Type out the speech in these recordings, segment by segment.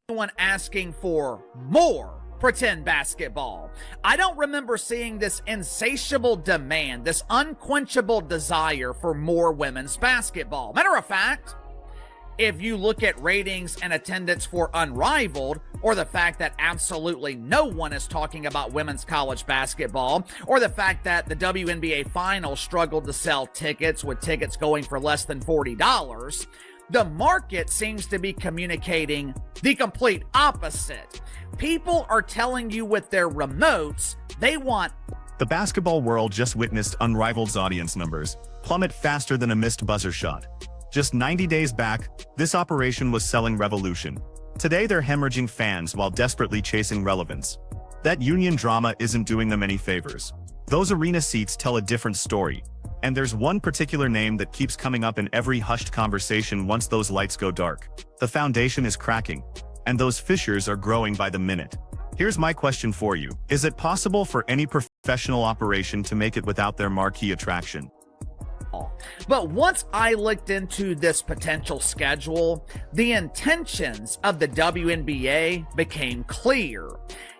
anyone asking for more pretend basketball. I don't remember seeing this insatiable demand, this unquenchable desire for more women's basketball. Matter of fact, if you look at ratings and attendance for Unrivaled, or the fact that absolutely no one is talking about women's college basketball, or the fact that the WNBA Finals struggled to sell tickets with tickets going for less than $40, the market seems to be communicating the complete opposite. People are telling you with their remotes they want. The basketball world just witnessed Unrivaled's audience numbers plummet faster than a missed buzzer shot. Just 90 days back, this operation was selling revolution. Today they're hemorrhaging fans while desperately chasing relevance. That union drama isn't doing them any favors. Those arena seats tell a different story. And there's one particular name that keeps coming up in every hushed conversation once those lights go dark. The foundation is cracking, and those fissures are growing by the minute. Here's my question for you. Is it possible for any professional operation to make it without their marquee attraction? But once I looked into this potential schedule, the intentions of the WNBA became clear.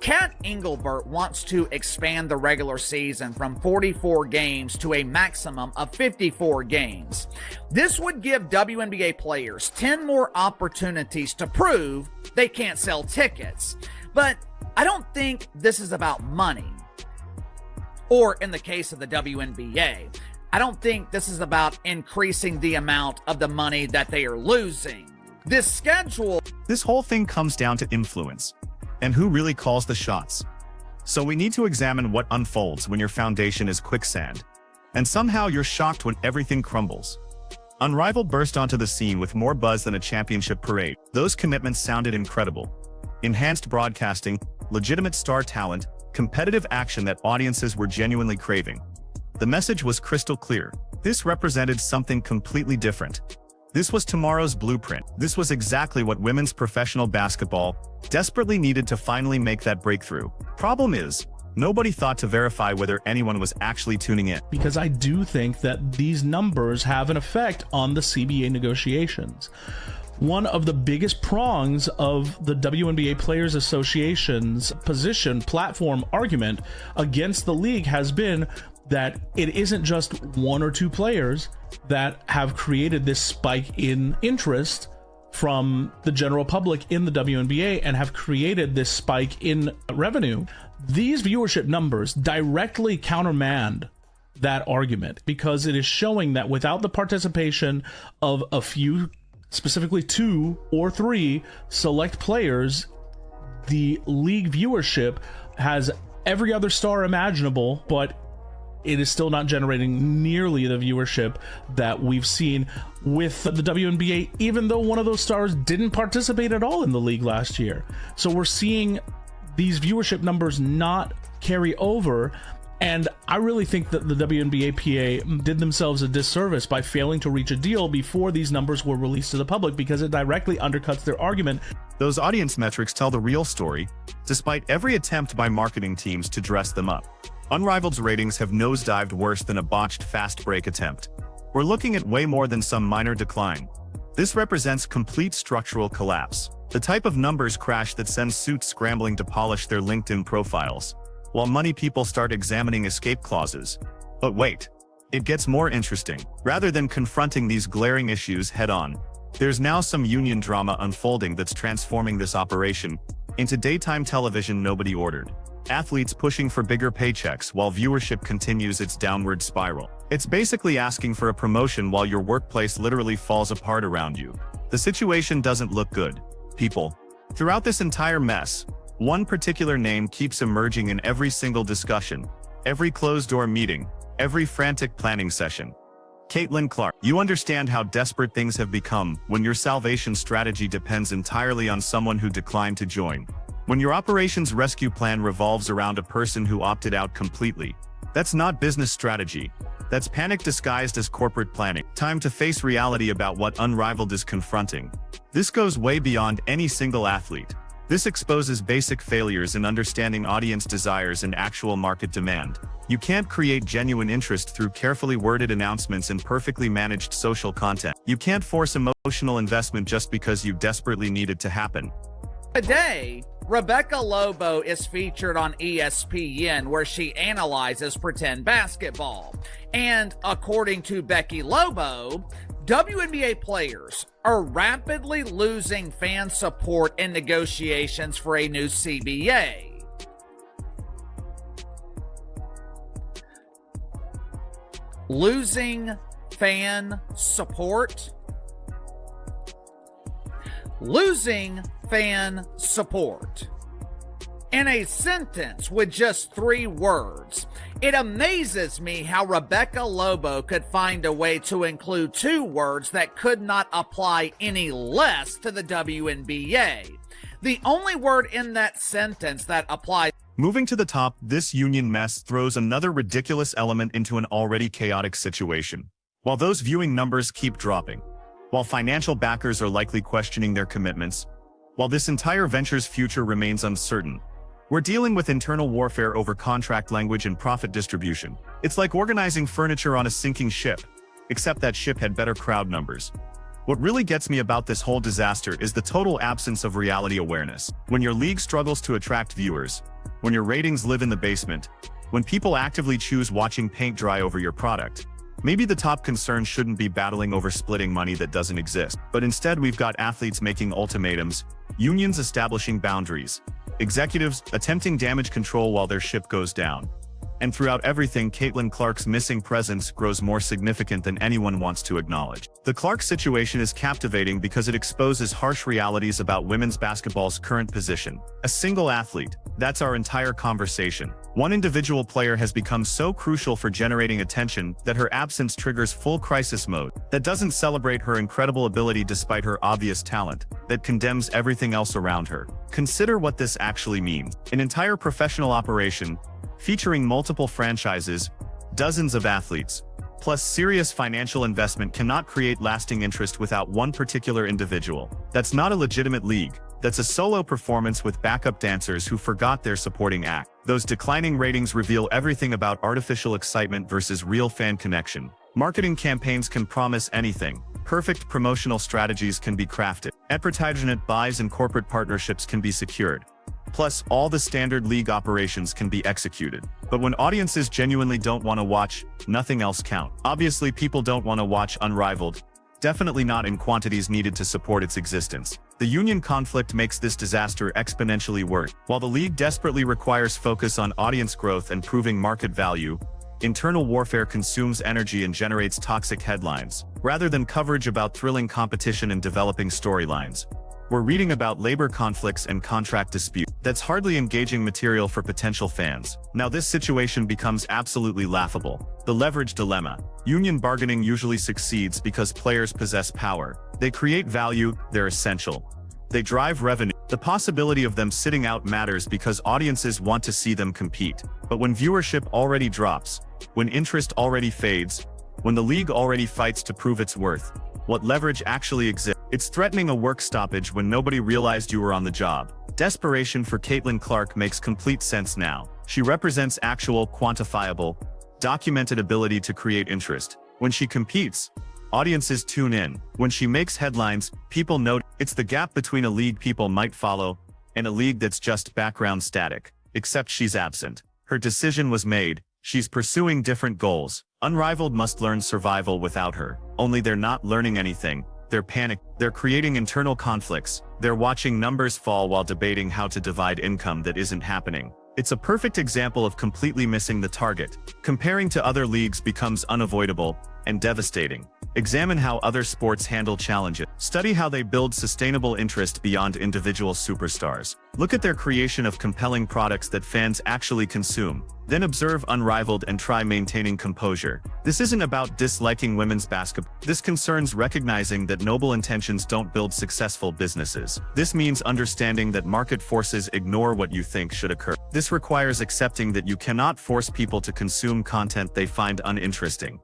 Kat Engelbert wants to expand the regular season from 44 games to a maximum of 54 games. This would give WNBA players 10 more opportunities to prove they can't sell tickets. But I don't think this is about money. Or in the case of the WNBA, I don't think this is about increasing the amount of the money that they are losing. This whole thing comes down to influence. And who really calls the shots? So we need to examine what unfolds when your foundation is quicksand. And somehow you're shocked when everything crumbles. Unrivaled burst onto the scene with more buzz than a championship parade. Those commitments sounded incredible. Enhanced broadcasting, legitimate star talent, competitive action that audiences were genuinely craving. The message was crystal clear. This represented something completely different. This was tomorrow's blueprint. This was exactly what women's professional basketball desperately needed to finally make that breakthrough. Problem is, nobody thought to verify whether anyone was actually tuning in. Because I do think that these numbers have an effect on the CBA negotiations. One of the biggest prongs of the WNBA Players Association's platform argument against the league has been that it isn't just one or two players that have created this spike in interest from the general public in the WNBA and have created this spike in revenue. These viewership numbers directly countermand that argument, because it is showing that without the participation of a few, specifically 2 or 3 select players, the league viewership has every other star imaginable, but it is still not generating nearly the viewership that we've seen with the WNBA, even though one of those stars didn't participate at all in the league last year. So we're seeing these viewership numbers not carry over, and I really think that the WNBA PA did themselves a disservice by failing to reach a deal before these numbers were released to the public, because it directly undercuts their argument. Those audience metrics tell the real story, despite every attempt by marketing teams to dress them up. Unrivaled's ratings have nosedived worse than a botched fast break attempt. We're looking at way more than some minor decline. This represents complete structural collapse, the type of numbers crash that sends suits scrambling to polish their LinkedIn profiles, while money people start examining escape clauses. But wait, it gets more interesting. Rather than confronting these glaring issues head-on, there's now some union drama unfolding that's transforming this operation into daytime television nobody ordered. Athletes pushing for bigger paychecks while viewership continues its downward spiral. It's basically asking for a promotion while your workplace literally falls apart around you. The situation doesn't look good, people. Throughout this entire mess, one particular name keeps emerging in every single discussion, every closed-door meeting, every frantic planning session. Caitlin Clark. You understand how desperate things have become when your salvation strategy depends entirely on someone who declined to join. When your operations rescue plan revolves around a person who opted out completely. That's not business strategy. That's panic disguised as corporate planning. Time to face reality about what Unrivaled is confronting. This goes way beyond any single athlete. This exposes basic failures in understanding audience desires and actual market demand. You can't create genuine interest through carefully worded announcements and perfectly managed social content. You can't force emotional investment just because you desperately need it to happen. Today, Rebecca Lobo is featured on ESPN, where she analyzes pretend basketball. And according to Becky Lobo, WNBA players are rapidly losing fan support in negotiations for a new CBA. Losing fan support? Losing fan support. In a sentence with just 3 words. It amazes me how Rebecca Lobo could find a way to include 2 words that could not apply any less to the WNBA. The only word in that sentence that applies. Moving to the top, this union mess throws another ridiculous element into an already chaotic situation. While those viewing numbers keep dropping, while financial backers are likely questioning their commitments, while this entire venture's future remains uncertain, we're dealing with internal warfare over contract language and profit distribution. It's like organizing furniture on a sinking ship, except that ship had better crowd numbers. What really gets me about this whole disaster is the total absence of reality awareness. When your league struggles to attract viewers, when your ratings live in the basement, when people actively choose watching paint dry over your product, maybe the top concern shouldn't be battling over splitting money that doesn't exist. But instead we've got athletes making ultimatums, unions establishing boundaries, executives attempting damage control while their ship goes down. And throughout everything, Caitlin Clark's missing presence grows more significant than anyone wants to acknowledge. The Clark situation is captivating because it exposes harsh realities about women's basketball's current position. A single athlete, that's our entire conversation. One individual player has become so crucial for generating attention that her absence triggers full crisis mode, that doesn't celebrate her incredible ability despite her obvious talent, that condemns everything else around her. Consider what this actually means. An entire professional operation, featuring multiple franchises, dozens of athletes, plus serious financial investment cannot create lasting interest without one particular individual. That's not a legitimate league. That's a solo performance with backup dancers who forgot their supporting act. Those declining ratings reveal everything about artificial excitement versus real fan connection. Marketing campaigns can promise anything. Perfect promotional strategies can be crafted. Advertisement buys and corporate partnerships can be secured. Plus, all the standard league operations can be executed. But when audiences genuinely don't want to watch, nothing else counts. Obviously, people don't want to watch Unrivaled. Definitely not in quantities needed to support its existence. The union conflict makes this disaster exponentially worse. While the league desperately requires focus on audience growth and proving market value, internal warfare consumes energy and generates toxic headlines, rather than coverage about thrilling competition and developing storylines. We're reading about labor conflicts and contract disputes. That's hardly engaging material for potential fans. Now this situation becomes absolutely laughable. The leverage dilemma. Union bargaining usually succeeds because players possess power. They create value, they're essential. They drive revenue. The possibility of them sitting out matters because audiences want to see them compete. But when viewership already drops, when interest already fades, when the league already fights to prove its worth, what leverage actually exists? It's threatening a work stoppage when nobody realized you were on the job. Desperation for Caitlin Clark makes complete sense now. She represents actual, quantifiable, documented ability to create interest. When she competes, audiences tune in. When she makes headlines, people note. It's the gap between a league people might follow and a league that's just background static. Except she's absent. Her decision was made. She's pursuing different goals. Unrivaled must learn survival without her. Only they're not learning anything. They're panicked. They're creating internal conflicts. They're watching numbers fall while debating how to divide income that isn't happening. It's a perfect example of completely missing the target. Comparing to other leagues becomes unavoidable and devastating. Examine how other sports handle challenges. Study how they build sustainable interest beyond individual superstars. Look at their creation of compelling products that fans actually consume. Then observe Unrivaled and try maintaining composure. This isn't about disliking women's basketball. This concerns recognizing that noble intentions don't build successful businesses. This means understanding that market forces ignore what you think should occur. This requires accepting that you cannot force people to consume content they find uninteresting,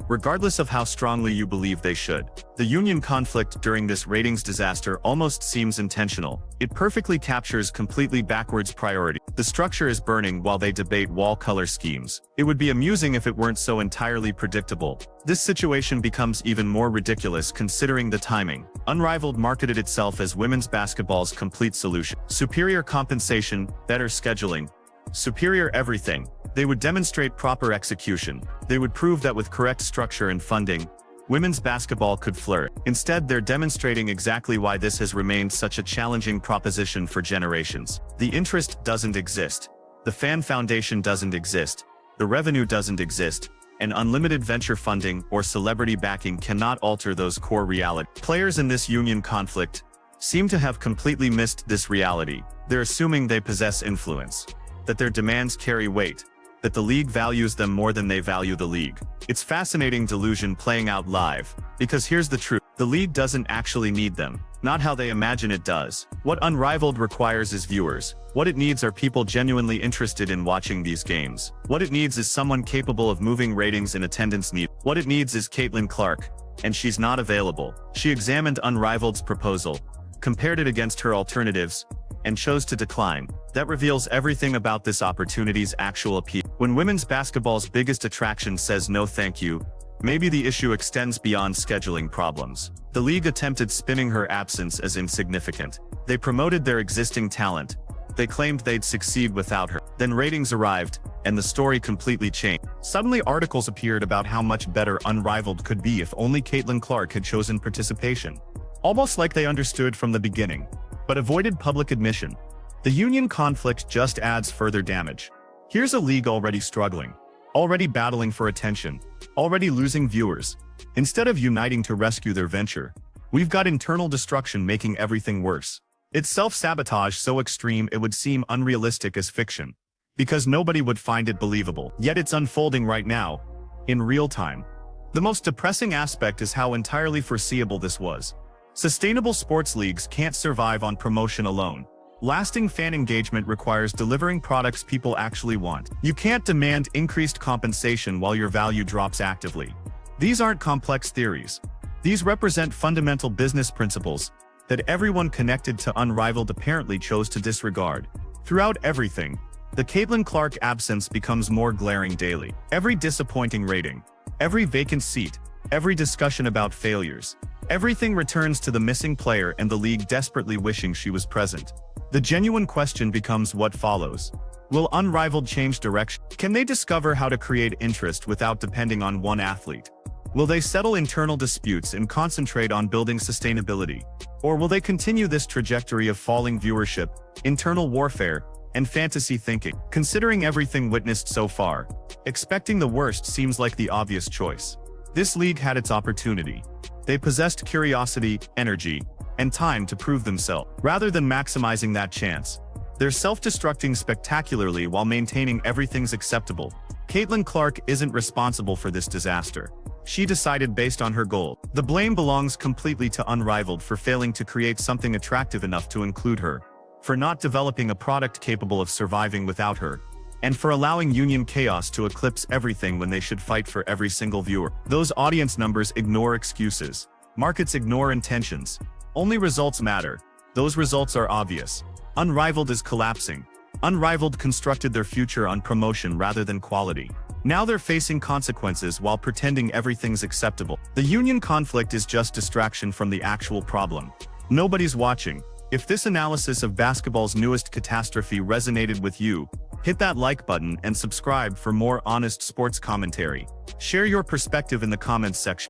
regardless of how strongly you believe they should. The union conflict during this ratings disaster almost seems intentional. It perfectly captures completely backwards priority. The structure is burning while they debate wall color schemes. It would be amusing if it weren't so entirely predictable. This situation becomes even more ridiculous considering the timing. Unrivaled marketed itself as women's basketball's complete solution. Superior compensation, better scheduling, superior everything. They would demonstrate proper execution. They would prove that with correct structure and funding, women's basketball could flourish. Instead, they're demonstrating exactly why this has remained such a challenging proposition for generations. The interest doesn't exist. The fan foundation doesn't exist. The revenue doesn't exist. And unlimited venture funding or celebrity backing cannot alter those core realities. Players in this union conflict seem to have completely missed this reality. They're assuming they possess influence, that their demands carry weight, that the league values them more than they value the league. It's fascinating delusion playing out live, because here's the truth. The league doesn't actually need them, not how they imagine it does. What Unrivaled requires is viewers. What it needs are people genuinely interested in watching these games. What it needs is someone capable of moving ratings and attendance needs. What it needs is Caitlin Clark, and she's not available. She examined Unrivaled's proposal, compared it against her alternatives, and chose to decline. That reveals everything about this opportunity's actual appeal. When women's basketball's biggest attraction says no thank you, maybe the issue extends beyond scheduling problems. The league attempted spinning her absence as insignificant. They promoted their existing talent. They claimed they'd succeed without her. Then ratings arrived, and the story completely changed. Suddenly articles appeared about how much better Unrivaled could be if only Caitlin Clark had chosen participation. Almost like they understood from the beginning, but avoided public admission. The union conflict just adds further damage. Here's a league already struggling, already battling for attention, already losing viewers. Instead of uniting to rescue their venture, we've got internal destruction making everything worse. It's self-sabotage so extreme it would seem unrealistic as fiction, because nobody would find it believable. Yet it's unfolding right now, in real time. The most depressing aspect is how entirely foreseeable this was. Sustainable sports leagues can't survive on promotion alone. Lasting fan engagement requires delivering products people actually want. You can't demand increased compensation while your value drops actively. These aren't complex theories. These represent fundamental business principles that everyone connected to Unrivaled apparently chose to disregard. Throughout everything, the Caitlin Clark absence becomes more glaring daily. Every disappointing rating, every vacant seat, every discussion about failures, everything returns to the missing player and the league desperately wishing she was present. The genuine question becomes what follows. Will Unrivaled change direction? Can they discover how to create interest without depending on one athlete? Will they settle internal disputes and concentrate on building sustainability? Or will they continue this trajectory of falling viewership, internal warfare, and fantasy thinking? Considering everything witnessed so far, expecting the worst seems like the obvious choice. This league had its opportunity. They possessed curiosity, energy, and time to prove themselves. Rather than maximizing that chance, they're self-destructing spectacularly while maintaining everything's acceptable. Caitlin Clark isn't responsible for this disaster. She decided based on her goal. The blame belongs completely to Unrivaled for failing to create something attractive enough to include her, for not developing a product capable of surviving without her, and for allowing union chaos to eclipse everything when they should fight for every single viewer. Those audience numbers ignore excuses. Markets ignore intentions. Only results matter. Those results are obvious. Unrivaled is collapsing. Unrivaled constructed their future on promotion rather than quality. Now they're facing consequences while pretending everything's acceptable. The union conflict is just distraction from the actual problem. Nobody's watching. If this analysis of basketball's newest catastrophe resonated with you, hit that like button and subscribe for more honest sports commentary. Share your perspective in the comments section.